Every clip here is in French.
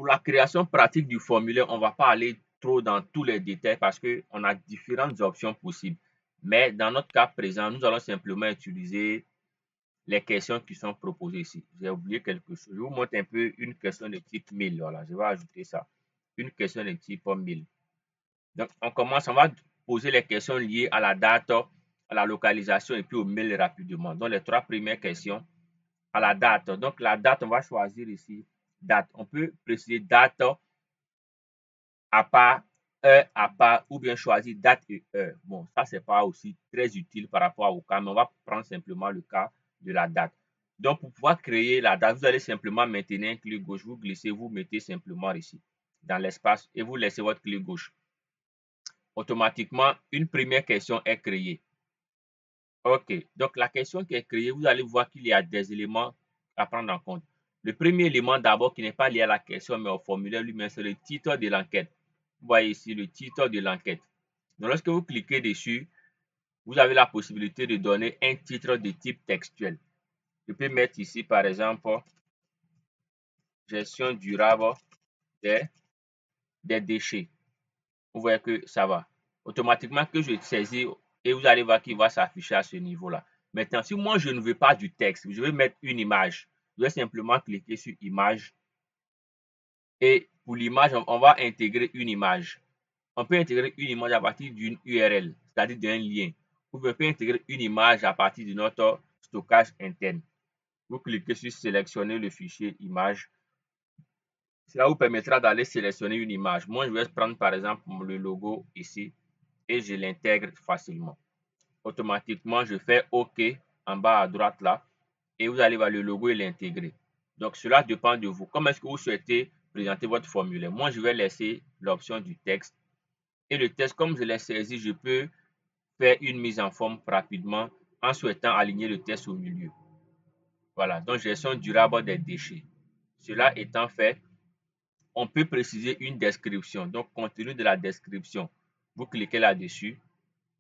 pour la création pratique du formulaire, on ne va pas aller trop dans tous les détails parce qu'on a différentes options possibles. Mais dans notre cas présent, nous allons simplement utiliser les questions qui sont proposées ici. J'ai oublié quelque chose. Je vous montre un peu une question de type 1000. Voilà, je vais ajouter ça. Une question de type 1000. Donc, on va poser les questions liées à la date, à la localisation et puis au mail rapidement. Donc, les trois premières questions à la date. Donc, la date, on va choisir ici date. On peut préciser date à part, heure à part, ou bien choisir date et heure. Bon, ça, c'est pas aussi très utile par rapport au cas, mais on va prendre simplement le cas de la date. Donc, pour pouvoir créer la date, vous allez simplement maintenir un clic gauche, vous glissez, vous mettez simplement ici, dans l'espace, et vous laissez votre clic gauche. Automatiquement, une première question est créée. OK, donc la question qui est créée, vous allez voir qu'il y a des éléments à prendre en compte. Le premier élément d'abord qui n'est pas lié à la question mais au formulaire lui-même, c'est le titre de l'enquête. Vous voyez ici le titre de l'enquête. Donc lorsque vous cliquez dessus, vous avez la possibilité de donner un titre de type textuel. Je peux mettre ici par exemple gestion durable des déchets. Vous voyez que ça va. Automatiquement que je saisis et vous allez voir qu'il va s'afficher à ce niveau-là. Maintenant, si moi je ne veux pas du texte, je vais mettre une image. Je vais simplement cliquer sur image. Et pour l'image, on va intégrer une image. On peut intégrer une image à partir d'une URL, c'est-à-dire d'un lien. Ou on peut intégrer une image à partir de notre stockage interne. Vous cliquez sur sélectionner le fichier image. Cela vous permettra d'aller sélectionner une image. Moi, je vais prendre par exemple le logo ici et je l'intègre facilement. Automatiquement, je fais OK en bas à droite là et vous allez voir le logo et l'intégrer. Donc, cela dépend de vous. Comment est-ce que vous souhaitez présenter votre formulaire? Moi, je vais laisser l'option du texte. Et le texte, comme je l'ai saisi, je peux faire une mise en forme rapidement en souhaitant aligner le texte au milieu. Voilà, donc gestion durable des déchets. Cela étant fait, on peut préciser une description. Donc, contenu de la description. Vous cliquez là-dessus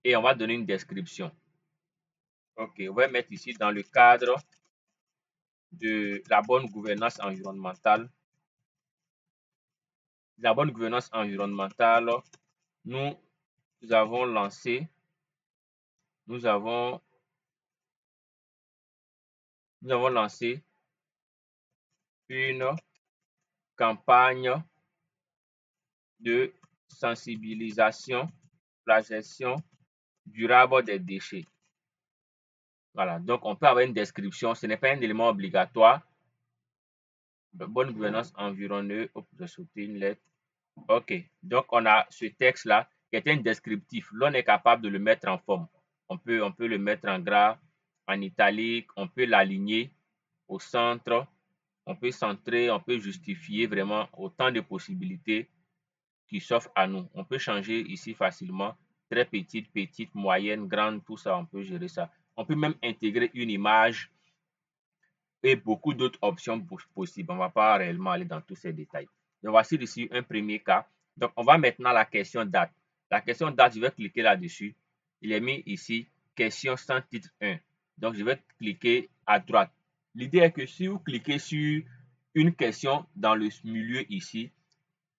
et on va donner une description. OK, on va mettre ici dans le cadre de la bonne gouvernance environnementale. La bonne gouvernance environnementale, nous avons lancé, nous avons lancé une campagne de sensibilisation pour la gestion durable des déchets. Voilà, donc on peut avoir une description, ce n'est pas un élément obligatoire. Bonne gouvernance environnementale, j'ai sauté une lettre. OK, donc on a ce texte-là qui est un descriptif. L'on est capable de le mettre en forme. On peut le mettre en gras, en italique, on peut l'aligner au centre, on peut centrer, on peut justifier vraiment autant de possibilités qui s'offrent à nous. On peut changer ici facilement, très petite, petite, moyenne, grande, tout ça, on peut gérer ça. On peut même intégrer une image et beaucoup d'autres options possibles. On ne va pas réellement aller dans tous ces détails. Donc, voici ici un premier cas. Donc, on va maintenant à la question date. La question date, je vais cliquer là-dessus. Il est mis ici, question sans titre 1. Donc, je vais cliquer à droite. L'idée est que si vous cliquez sur une question dans le milieu ici,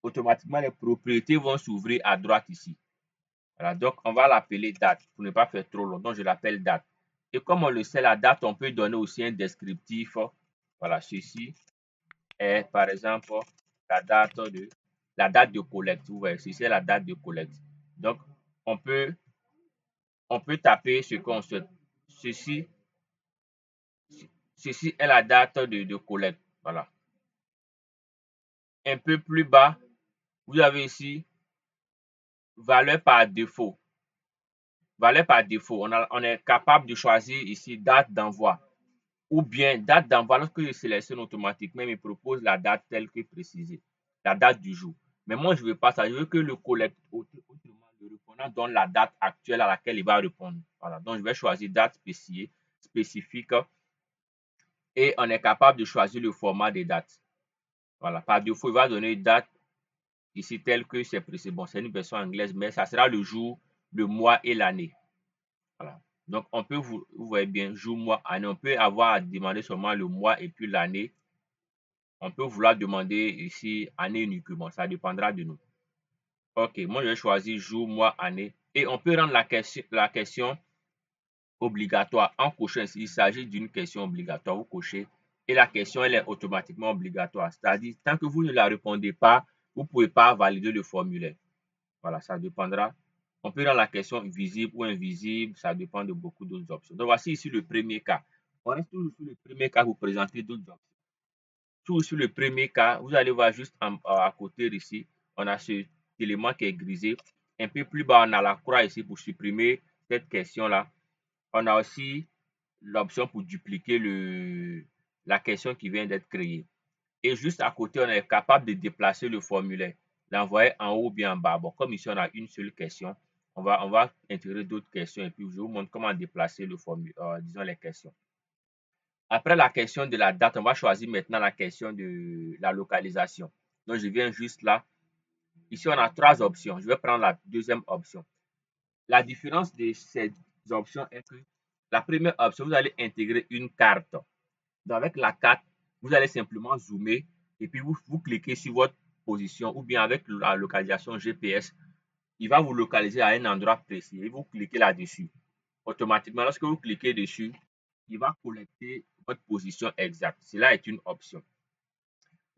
automatiquement, les propriétés vont s'ouvrir à droite ici. Voilà, donc on va l'appeler date pour ne pas faire trop long. Donc, je l'appelle date. Et comme on le sait, la date, on peut donner aussi un descriptif. Voilà, ceci est par exemple la date de collecte. Vous voyez, ceci est la date de collecte. Donc, on peut taper ce qu'on souhaite. Ceci est la date de collecte. Voilà. Un peu plus bas, vous avez ici valeur par défaut. Valeur par défaut, on est capable de choisir ici date d'envoi ou bien date d'envoi. Lorsque je sélectionne automatiquement, il me propose la date telle que précisée, la date du jour. Mais moi, je ne veux pas ça. Je veux que le collecte, autrement, le répondant donne la date actuelle à laquelle il va répondre. Voilà. Donc, je vais choisir date spécifique et on est capable de choisir le format des dates. Voilà. Par défaut, il va donner date ici telle que c'est précisé. Bon, c'est une version anglaise, mais ça sera le jour, le mois et l'année. Voilà. Donc, on peut, vous voyez bien, jour, mois, année. On peut avoir à demander seulement le mois et puis l'année. On peut vouloir demander ici année uniquement, ça dépendra de nous. Ok, moi je vais choisir jour, mois, année. Et on peut rendre la question obligatoire en cochant ici. Il s'agit d'une question obligatoire, vous cochez. Et la question, elle est automatiquement obligatoire. C'est-à-dire, tant que vous ne la répondez pas, vous ne pouvez pas valider le formulaire. Voilà, ça dépendra. On peut rendre la question visible ou invisible, ça dépend de beaucoup d'autres options. Donc, voici ici le premier cas. On reste toujours sur le premier cas, vous présentez d'autres options. Toujours sur le premier cas, vous allez voir juste à côté ici, on a cet élément qui est grisé. Un peu plus bas, on a la croix ici pour supprimer cette question-là. On a aussi l'option pour dupliquer la question qui vient d'être créée. Et juste à côté, on est capable de déplacer le formulaire, l'envoyer en haut ou bien en bas. Bon, comme ici, on a une seule question, on va intégrer d'autres questions et puis je vous montre comment déplacer le formulaire, disons les questions. Après la question de la date, on va choisir maintenant la question de la localisation. Donc, je viens juste là. Ici, on a trois options. Je vais prendre la deuxième option. La différence de ces options est que la première option, vous allez intégrer une carte. Donc, avec la carte, vous allez simplement zoomer et puis vous cliquez sur votre position ou bien avec la localisation GPS, il va vous localiser à un endroit précis et vous cliquez là-dessus. Automatiquement, lorsque vous cliquez dessus, il va collecter votre position exacte. Cela est une option.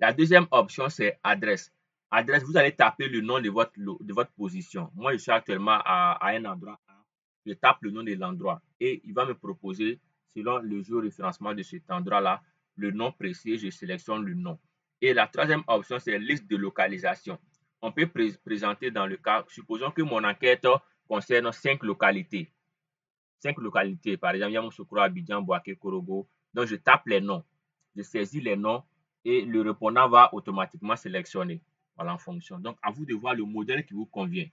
La deuxième option, c'est adresse. Adresse, vous allez taper le nom de votre position. Moi, je suis actuellement à un endroit A. Je tape le nom de l'endroit et il va me proposer, selon le géoréférencement de cet endroit-là, le nom précis. Je sélectionne le nom. Et la troisième option, c'est liste de localisation. On peut présenter dans le cas, supposons que mon enquête concerne 5 localités. 5 localités, par exemple, Yamoussoukro, Abidjan, Boaké, Korogo. Donc, je tape les noms. Je saisis les noms et le répondant va automatiquement sélectionner. Voilà, en fonction. Donc, à vous de voir le modèle qui vous convient.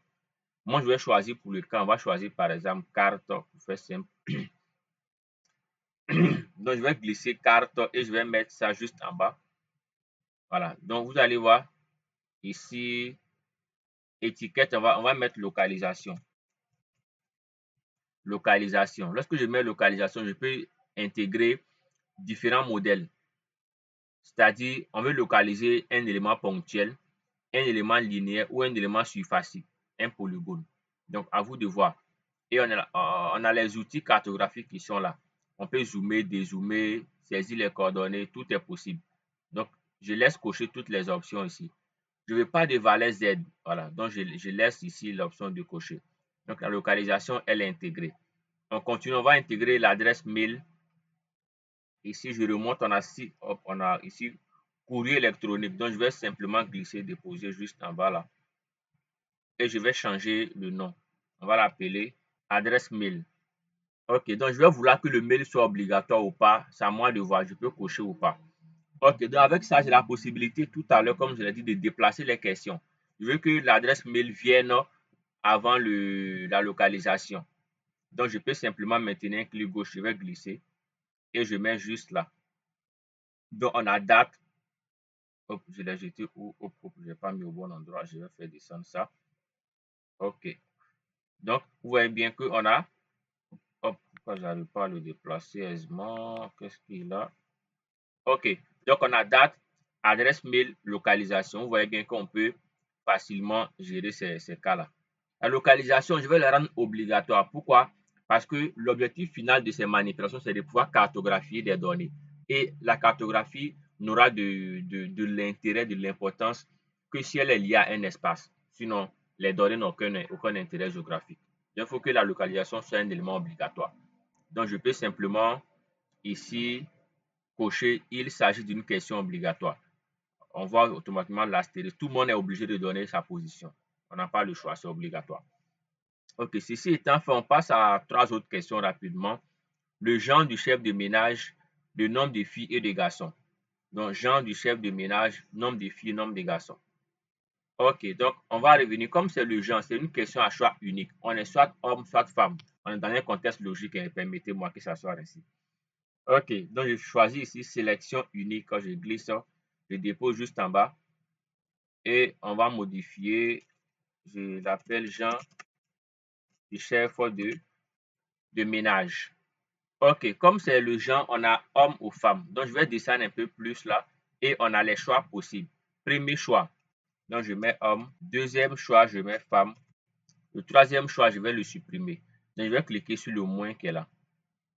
Moi, je vais choisir pour le cas, on va choisir par exemple carte pour faire simple. Donc, je vais glisser carte et je vais mettre ça juste en bas. Voilà. Donc, vous allez voir ici, étiquette, on va mettre localisation. Localisation. Lorsque je mets localisation, je peux intégrer différents modèles. C'est-à-dire, on veut localiser un élément ponctuel, un élément linéaire ou un élément surfacique, un polygone. Donc, à vous de voir. Et on a les outils cartographiques qui sont là. On peut zoomer, dézoomer, saisir les coordonnées, tout est possible. Donc, je laisse cocher toutes les options ici. Je ne veux pas de valeur Z. Voilà, donc je laisse ici l'option de cocher. Donc, la localisation, elle est intégrée. On continue, on va intégrer l'adresse mail. Ici, je remonte, on a ici courrier électronique. Donc, je vais simplement glisser, déposer juste en bas là. Et je vais changer le nom. On va l'appeler adresse mail. Ok, donc je vais vouloir que le mail soit obligatoire ou pas. C'est à moi de voir, je peux cocher ou pas. Ok, donc avec ça, j'ai la possibilité tout à l'heure, comme je l'ai dit, de déplacer les questions. Je veux que l'adresse mail vienne avant la localisation. Donc, je peux simplement maintenir un clic gauche, je vais glisser et je mets juste là. Donc, on a date. Hop, je l'ai jeté où? Hop, hop, je n'ai pas mis au bon endroit. Je vais faire descendre ça. Ok. Donc, vous voyez bien qu'on a. Hop, pourquoi j'arrive pas à le déplacer aisément? Qu'est-ce qu'il a? Ok. Donc, on a date, adresse mail, localisation. Vous voyez bien qu'on peut facilement gérer ces cas-là. La localisation, je vais la rendre obligatoire. Pourquoi? Parce que l'objectif final de ces manipulations, c'est de pouvoir cartographier des données. Et la cartographie n'aura de l'intérêt, de l'importance que si elle est liée à un espace. Sinon, les données n'ont aucun intérêt géographique. Donc, il faut que la localisation soit un élément obligatoire. Donc, je peux simplement ici cocher « Il s'agit d'une question obligatoire ». On voit automatiquement l'astérisque. Tout le monde est obligé de donner sa position. On n'a pas le choix, c'est obligatoire. Ok, ceci étant fait, on passe à trois autres questions rapidement. Le genre du chef de ménage, le nombre de filles et de garçons. Donc, genre du chef de ménage, nombre de filles, nombre de garçons. Ok, donc on va revenir. Comme c'est le genre, c'est une question à choix unique. On est soit homme, soit femme. On est dans un contexte logique et permettez-moi que ça soit ainsi. Ok, donc je choisis ici sélection unique. Quand je glisse, je dépose juste en bas. Et on va modifier, je l'appelle genre du chef de ménage. Ok, comme c'est le genre, on a homme ou femme. Donc, je vais descendre un peu plus là et on a les choix possibles. Premier choix, donc je mets homme. Deuxième choix, je mets femme. Le troisième choix, je vais le supprimer. Donc, je vais cliquer sur le moins qui est là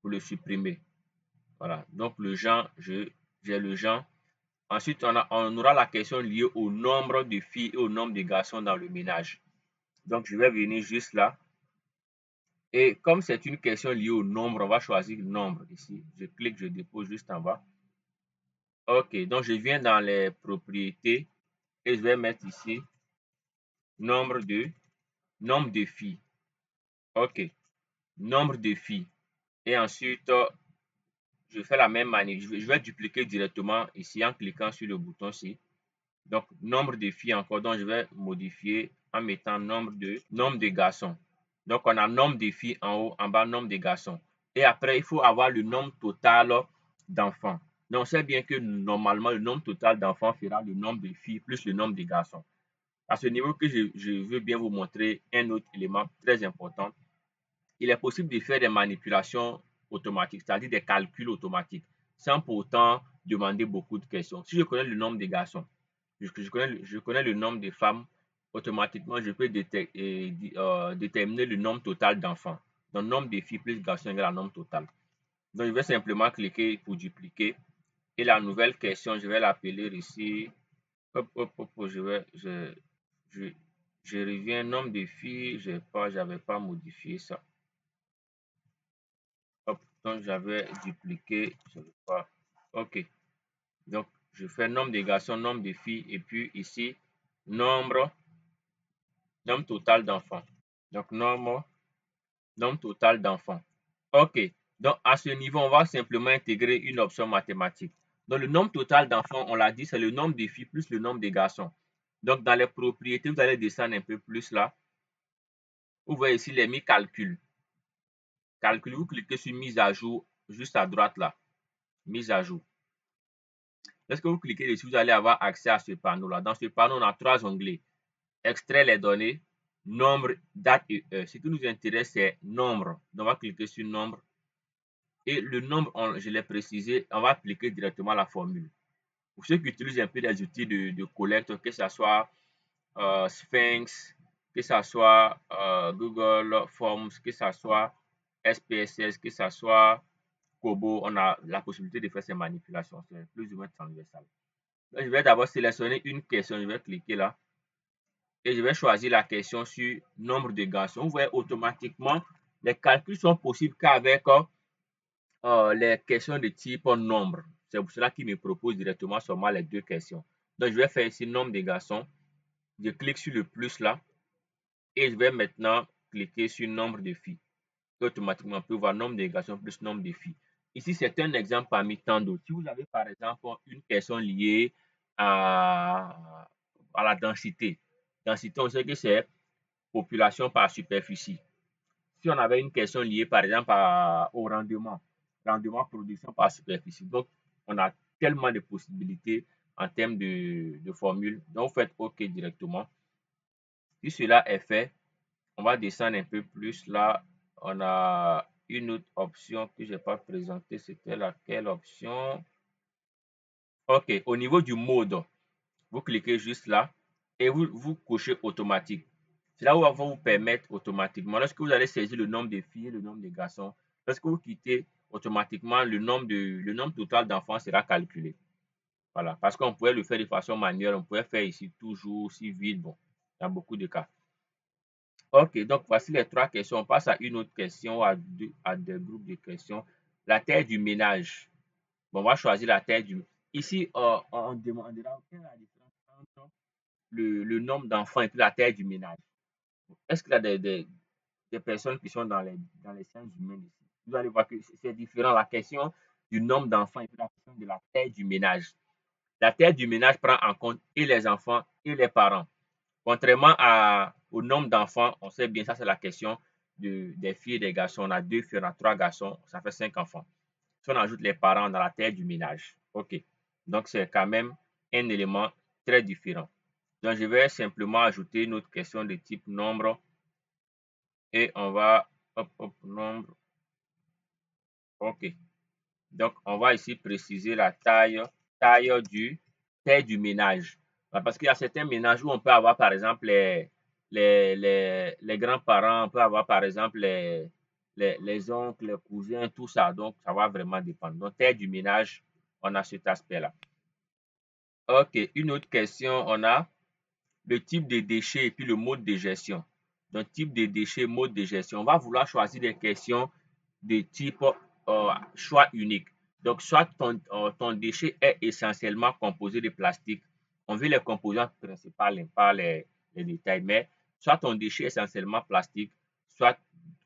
pour le supprimer. Voilà. Donc, le genre, j'ai le genre. Ensuite, on aura la question liée au nombre de filles et au nombre de garçons dans le ménage. Donc, je vais venir juste là. Et comme c'est une question liée au nombre, on va choisir le nombre ici. Je clique, je dépose juste en bas. OK, donc je viens dans les propriétés et je vais mettre ici nombre de filles. OK, nombre de filles. Et ensuite, je fais la même manière. Je vais dupliquer directement ici en cliquant sur le bouton ci. Donc, nombre de filles encore. Donc, je vais modifier en mettant nombre de garçons. Donc, on a nombre de filles en haut, en bas, nombre de garçons. Et après, il faut avoir le nombre total d'enfants. Donc, on sait bien que normalement, le nombre total d'enfants fera le nombre de filles plus le nombre de garçons. À ce niveau que je veux bien vous montrer un autre élément très important. Il est possible de faire des manipulations automatiques, c'est-à-dire des calculs automatiques, sans pour autant demander beaucoup de questions. Si je connais le nombre de garçons, je connais le nombre de femmes, automatiquement, je peux déterminer le nombre total d'enfants. Donc, nombre de filles plus garçons égale nombre total. Donc, je vais simplement cliquer pour dupliquer. Et la nouvelle question, je vais l'appeler ici. Hop, hop, hop, je reviens, nombre de filles, j'avais pas modifié ça. Hop, donc j'avais dupliqué, je ne sais pas. OK. Donc, je fais nombre de garçons, nombre de filles, et puis ici, nombre total d'enfants. Donc, nombre total d'enfants. OK. Donc, à ce niveau, on va simplement intégrer une option mathématique. Donc, le nombre total d'enfants, on l'a dit, c'est le nombre de filles plus le nombre de garçons. Donc, dans les propriétés, vous allez descendre un peu plus là. Vous voyez ici les mis calcul. Calcul, vous cliquez sur mise à jour, juste à droite là. Mise à jour. Lorsque vous cliquez dessus, vous allez avoir accès à ce panneau-là. Dans ce panneau, on a 3 onglets. Extraire les données, nombre, date et heure. Ce qui nous intéresse, c'est nombre. Donc, on va cliquer sur nombre. Et le nombre, je l'ai précisé, on va appliquer directement la formule. Pour ceux qui utilisent un peu des outils de collecte, que ce soit Sphinx, que ce soit Google Forms, que ce soit SPSS, que ce soit Kobo, on a la possibilité de faire ces manipulations. C'est plus ou moins transversal. Donc, je vais d'abord sélectionner une question. Je vais cliquer là. Et je vais choisir la question sur nombre de garçons. Vous voyez, automatiquement, les calculs sont possibles qu'avec les questions de type nombre. C'est pour cela qu'il me propose directement seulement les 2 questions. Donc, je vais faire ici nombre de garçons. Je clique sur le plus là. Et je vais maintenant cliquer sur nombre de filles. Et automatiquement, on peut voir nombre de garçons plus nombre de filles. Ici, c'est un exemple parmi tant d'autres. Si vous avez par exemple une question liée à la densité. Densité, on sait que c'est population par superficie. Si on avait une question liée par exemple au rendement production par superficie. Donc, on a tellement de possibilités en termes de formules. Donc, vous faites OK directement. Si cela est fait, on va descendre un peu plus. Là, on a une autre option que je n'ai pas présentée. C'était laquelle option? OK. Au niveau du mode, vous cliquez juste là et vous cochez automatique. Cela va vous permettre automatiquement, lorsque vous allez saisir le nombre de filles et le nombre de garçons, lorsque vous quittez, automatiquement, le nombre total d'enfants sera calculé. Voilà. Parce qu'on pouvait le faire de façon manuelle, on pouvait faire ici toujours, si vide, bon, dans beaucoup de cas. OK, donc voici les 3 questions. On passe à une autre question, à des groupes de questions. La taille du ménage. Bon, on va choisir la taille du. Ici, on demandera quelle est la différence entre le nombre d'enfants et puis la taille du ménage. Est-ce qu'il y a des personnes qui sont dans les sciences humaines ici? Vous allez voir que c'est différent. La question du nombre d'enfants et puis la question de la taille du ménage. La taille du ménage prend en compte et les enfants et les parents. Contrairement au nombre d'enfants, on sait bien, ça c'est la question des filles et des garçons. On a 2 filles, on a 3 garçons, ça fait 5 enfants. Si on ajoute les parents dans la taille du ménage, OK. Donc, c'est quand même un élément très différent. Donc, je vais simplement ajouter une autre question de type nombre et on va, hop, hop, nombre, OK. Donc, on va ici préciser la taille terre du ménage. Parce qu'il y a certains ménages où on peut avoir, par exemple, les grands-parents, on peut avoir, par exemple, les oncles, les cousins, tout ça. Donc, ça va vraiment dépendre. Donc, terre du ménage, on a cet aspect-là. OK, une autre question, on a le type de déchets et puis le mode de gestion. Donc, type de déchets, mode de gestion. On va vouloir choisir des questions de type choix unique. Donc, soit ton déchet est essentiellement composé de plastique. On veut les composants principaux, pas les détails, mais soit ton déchet est essentiellement plastique, soit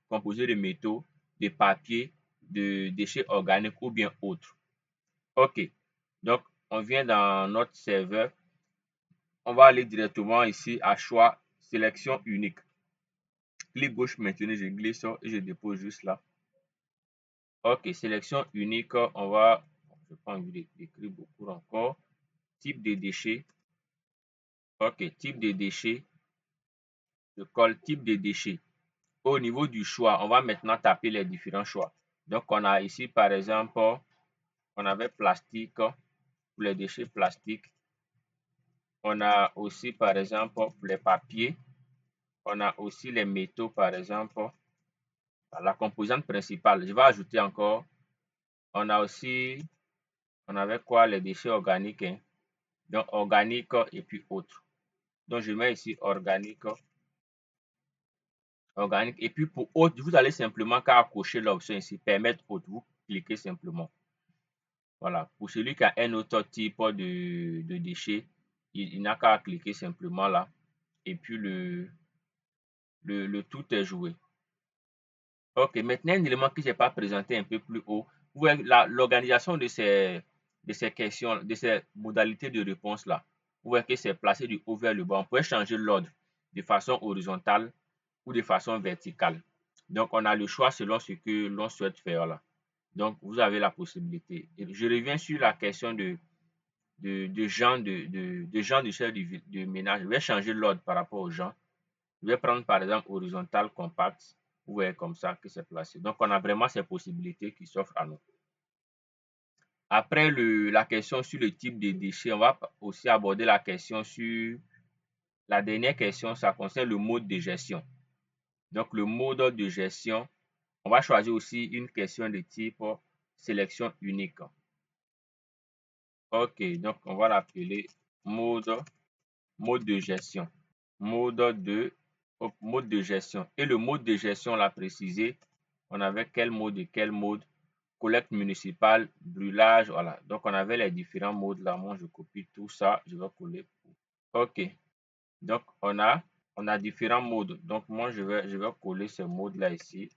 composé de métaux, de papier, de déchets organiques ou bien autres. OK. Donc, on vient dans notre serveur. On va aller directement ici à choix, sélection unique. Clic gauche maintenant, je glisse et je dépose juste là. OK, sélection unique, on va, je n'ai pas envie d'écrire beaucoup encore. Type de déchet. OK, type de déchet. Je colle type de déchet. Au niveau du choix, on va maintenant taper les différents choix. Donc, on a ici, par exemple, on avait plastique, pour les déchets plastiques. On a aussi, par exemple, les papiers. On a aussi les métaux, par exemple. La composante principale, je vais ajouter encore. On a aussi, on avait quoi? Les déchets organiques. Hein. Donc, organique et puis autres. Donc, je mets ici organique. Organique. Et puis, pour autre, vous allez simplement qu'à cocher l'option ici, permettre autre. Vous cliquez simplement. Voilà. Pour celui qui a un autre type de déchets, il n'a qu'à cliquer simplement là. Et puis, le tout est joué. OK, maintenant, un élément que je n'ai pas présenté un peu plus haut, vous voyez l'organisation de ces questions, de ces modalités de réponse-là. Vous voyez que c'est placé du haut vers le bas. On peut changer l'ordre de façon horizontale ou de façon verticale. Donc, on a le choix selon ce que l'on souhaite faire là. Donc, vous avez la possibilité. Et je reviens sur la question de gens de chef de ménage. Je vais changer l'ordre par rapport aux gens. Je vais prendre par exemple horizontal compact. Vous voyez comme ça que c'est placé. Donc, on a vraiment ces possibilités qui s'offrent à nous. Après la question sur le type de déchets, on va aussi aborder la question sur la dernière question, ça concerne le mode de gestion. Donc, le mode de gestion, on va choisir aussi une question de type sélection unique. OK, donc on va l'appeler mode de gestion. Mode de gestion. Et le mode de gestion, on l'a précisé, on avait quel mode et quel mode, collecte municipale, brûlage, voilà. Donc, on avait les différents modes là. Moi, je copie tout ça, je vais coller. OK. Donc, on a différents modes. Donc, moi, je vais coller ce mode-là ici.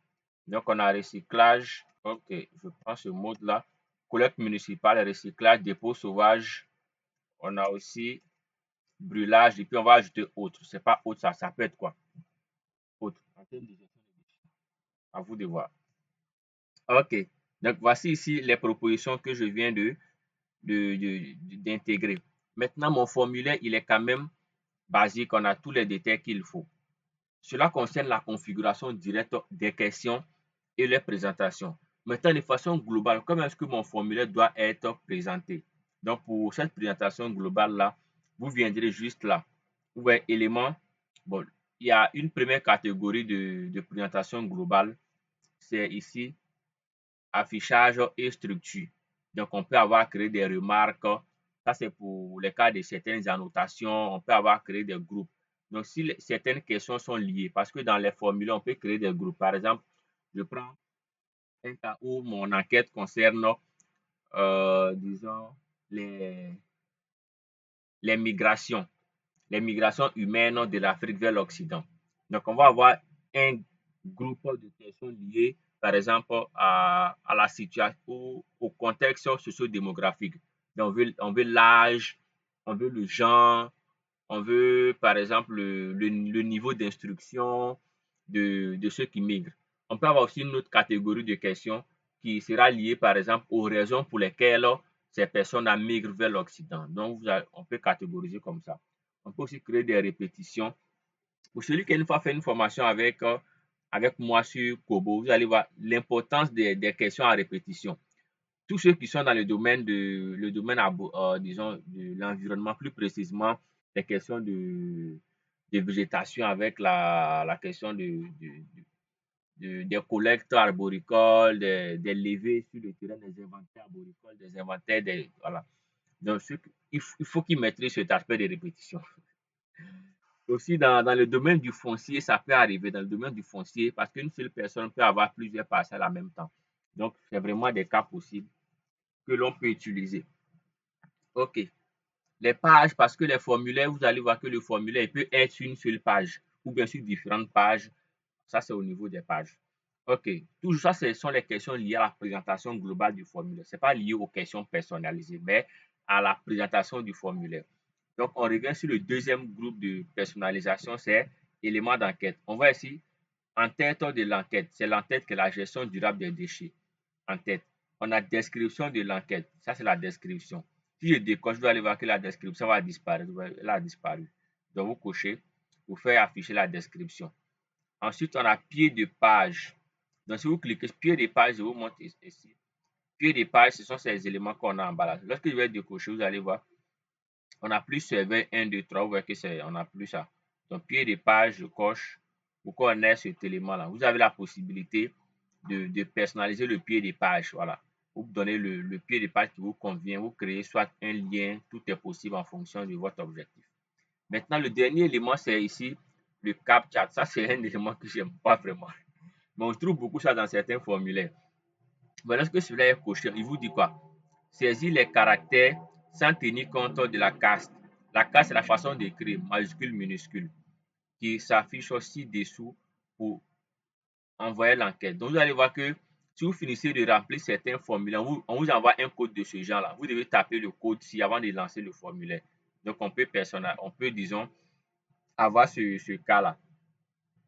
Donc, on a recyclage. OK, je prends ce mode-là. Collecte municipale, recyclage, dépôt sauvage. On a aussi brûlage et puis on va ajouter autre. C'est pas autre, ça peut être quoi? Autre. À vous de voir. OK. Donc, voici ici les propositions que je viens d'intégrer. Maintenant, mon formulaire, il est quand même basique. On a tous les détails qu'il faut. Cela concerne la configuration directe des questions et les présentations. Maintenant, de façon globale, comment est-ce que mon formulaire doit être présenté? Donc, pour cette présentation globale-là, vous viendrez juste là. Vous voyez, éléments. Bon, il y a une première catégorie de présentation globale. C'est ici, affichage et structure. Donc, on peut avoir créé des remarques. Ça, c'est pour les cas de certaines annotations. On peut avoir créé des groupes. Donc, si certaines questions sont liées, parce que dans les formulaires, on peut créer des groupes. Par exemple, je prends un cas où mon enquête concerne, disons, les migrations, humaines de l'Afrique vers l'Occident. Donc, on va avoir un groupe de questions liées, par exemple, à la situation, au contexte socio-démographique. Donc, on veut l'âge, on veut le genre, on veut, par exemple, le niveau d'instruction de ceux qui migrent. On peut avoir aussi une autre catégorie de questions qui sera liée, par exemple, aux raisons pour lesquelles ces personnes migrent vers l'Occident. Donc, on peut catégoriser comme ça. On peut aussi créer des répétitions. Pour celui qui a une fois fait une formation avec moi sur Kobo, vous allez voir l'importance des questions à répétition. tous ceux qui sont dans disons, de l'environnement, plus précisément les questions de végétation avec la question des collectes arboricoles, des levées sur le terrain, des inventaires arboricoles, des inventaires, voilà. Donc, il faut qu'ils maîtrisent cet aspect de répétition. Aussi, dans le domaine du foncier, ça peut arriver dans le domaine du foncier parce qu'une seule personne peut avoir plusieurs parcelles en même temps. Donc, c'est vraiment des cas possibles que l'on peut utiliser. OK. Les pages, parce que les formulaires, vous allez voir que le formulaire il peut être sur une seule page ou bien sur différentes pages. Ça, c'est au niveau des pages. OK. Toujours ça, ce sont les questions liées à la présentation globale du formulaire. Ce n'est pas lié aux questions personnalisées, mais à la présentation du formulaire. Donc, on revient sur le deuxième groupe de personnalisation, c'est éléments d'enquête. On voit ici en tête de l'enquête. C'est l'enquête qui est la gestion durable des déchets. En tête. On a description de l'enquête. Ça, c'est la description. Si je décoche, vous allez voir que la description va disparaître. Elle a disparu. Donc, vous cochez, vous faites afficher la description. Ensuite, on a pied de page. Donc, si vous cliquez sur pied de page, je vous montre ici. Pied de page, ce sont ces éléments qu'on a en bas là. Lorsque je vais décocher, vous allez voir, on a plus serveur 1, 2, 3. Vous voyez que c'est, on a plus ça. Donc, pied de page, je coche pour qu'on ait cet élément-là. Vous avez la possibilité de personnaliser le pied de page. Voilà. Vous donnez le pied de page qui vous convient. Vous créez soit un lien. Tout est possible en fonction de votre objectif. Maintenant, le dernier élément, c'est ici le CAPTCHA. Ça, c'est un élément que je n'aime pas vraiment. Mais on trouve beaucoup ça dans certains formulaires. Mais lorsque celui-là est coché, il vous dit quoi? Saisir les caractères sans tenir compte de la caste. La caste, c'est la façon d'écrire, majuscule, minuscule, qui s'affiche aussi dessous pour envoyer l'enquête. Donc, vous allez voir que si vous finissez de remplir certains formulaires, on vous envoie un code de ce genre-là. Vous devez taper le code-ci avant de lancer le formulaire. Donc, on peut, disons, avoir ce cas-là.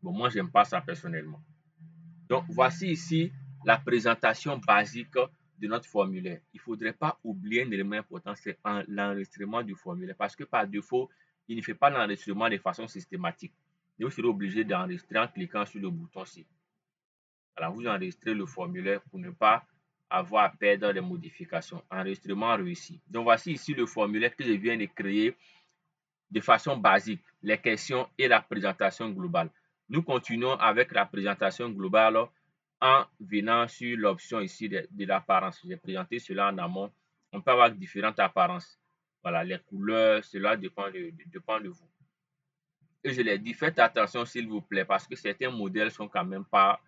Bon, moi, je n'aime pas ça personnellement. Donc, voici ici la présentation basique de notre formulaire. Il ne faudrait pas oublier un élément important, c'est l'enregistrement du formulaire. Parce que par défaut, il ne fait pas l'enregistrement de façon systématique. Et vous serez obligé d'enregistrer en cliquant sur le bouton C. Alors, vous enregistrez le formulaire pour ne pas avoir à perdre les modifications. Enregistrement réussi. Donc, voici ici le formulaire que je viens de créer de façon basique, les questions et la présentation globale. Nous continuons avec la présentation globale en venant sur l'option ici de l'apparence. J'ai présenté cela en amont. On peut avoir différentes apparences. Voilà, les couleurs, cela dépend de vous. Et je l'ai dit, faites attention s'il vous plaît, parce que certains modèles sont quand même pas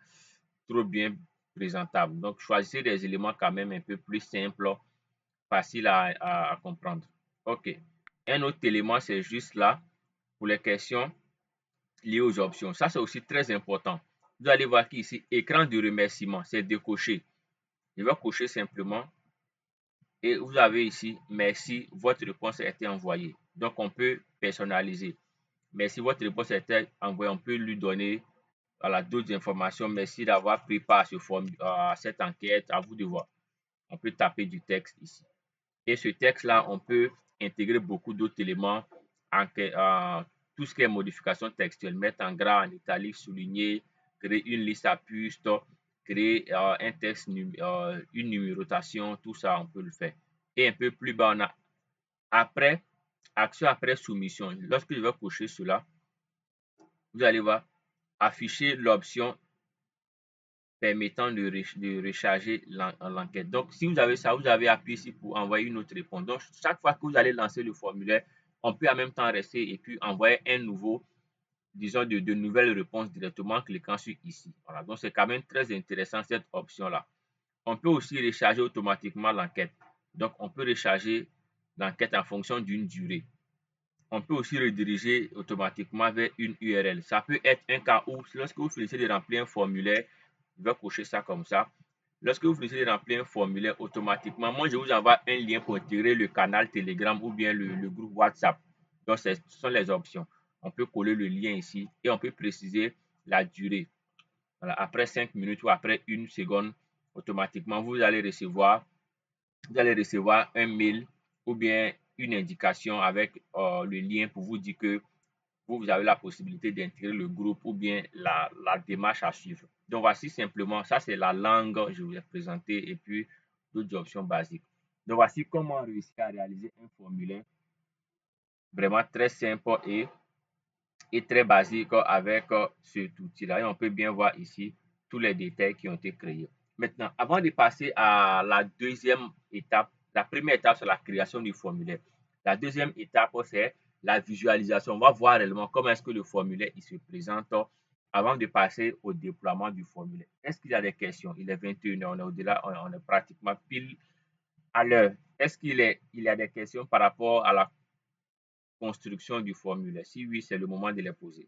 trop bien présentables. Donc, choisissez des éléments quand même un peu plus simples, faciles à comprendre. OK. Un autre élément, c'est juste là, pour les questions liées aux options. Ça, c'est aussi très important. Vous allez voir qu'ici, écran de remerciement, c'est décoché. Je vais cocher simplement et vous avez ici, merci, votre réponse a été envoyée. Donc, on peut personnaliser. Merci, votre réponse a été envoyée. On peut lui donner voilà, d'autres informations. Merci d'avoir pris part à cette enquête. À vous de voir. On peut taper du texte ici. Et ce texte-là, on peut intégrer beaucoup d'autres éléments en tout ce qui est modification textuelle, mettre en gras, en italique, souligner, créer une liste à puce, créer un texte, une numérotation, tout ça, on peut le faire. Et un peu plus bas, on a après, action après soumission. Lorsque je vais cocher cela, vous allez voir afficher l'option permettant de recharger l'enquête. Donc, si vous avez ça, vous avez appuyé ici pour envoyer une autre réponse. Donc, chaque fois que vous allez lancer le formulaire, on peut en même temps rester et puis envoyer un nouveau, disons, de nouvelles réponses directement en cliquant sur ici. Voilà. Donc, c'est quand même très intéressant cette option-là. On peut aussi recharger automatiquement l'enquête. Donc, on peut recharger l'enquête en fonction d'une durée. On peut aussi rediriger automatiquement vers une URL. Ça peut être un cas où, lorsque vous finissez de remplir un formulaire, je vais cocher ça comme ça. Lorsque vous finissez de remplir un formulaire, automatiquement, moi, je vous envoie un lien pour intégrer le canal Telegram ou bien le groupe WhatsApp. Donc, ce sont les options. On peut coller le lien ici et on peut préciser la durée. Voilà, après 5 minutes ou après 1 seconde, automatiquement, vous allez recevoir un mail ou bien une indication avec le lien pour vous dire que vous avez la possibilité d'intégrer le groupe ou bien la démarche à suivre. Donc, voici simplement, ça c'est la langue que je vous ai présentée et puis d'autres options basiques. Donc, voici comment réussir à réaliser un formulaire vraiment très simple et très basique avec cet outil-là. Et on peut bien voir ici tous les détails qui ont été créés. Maintenant, avant de passer à la deuxième étape, la première étape, c'est la création du formulaire. La deuxième étape, c'est la visualisation. On va voir réellement comment est-ce que le formulaire il se présente avant de passer au déploiement du formulaire. Est-ce qu'il y a des questions? Il est 21h, on est au-delà, on est pratiquement pile à l'heure. Est-ce qu'il y a des questions par rapport à la construction du formulaire? Si oui, c'est le moment de les poser.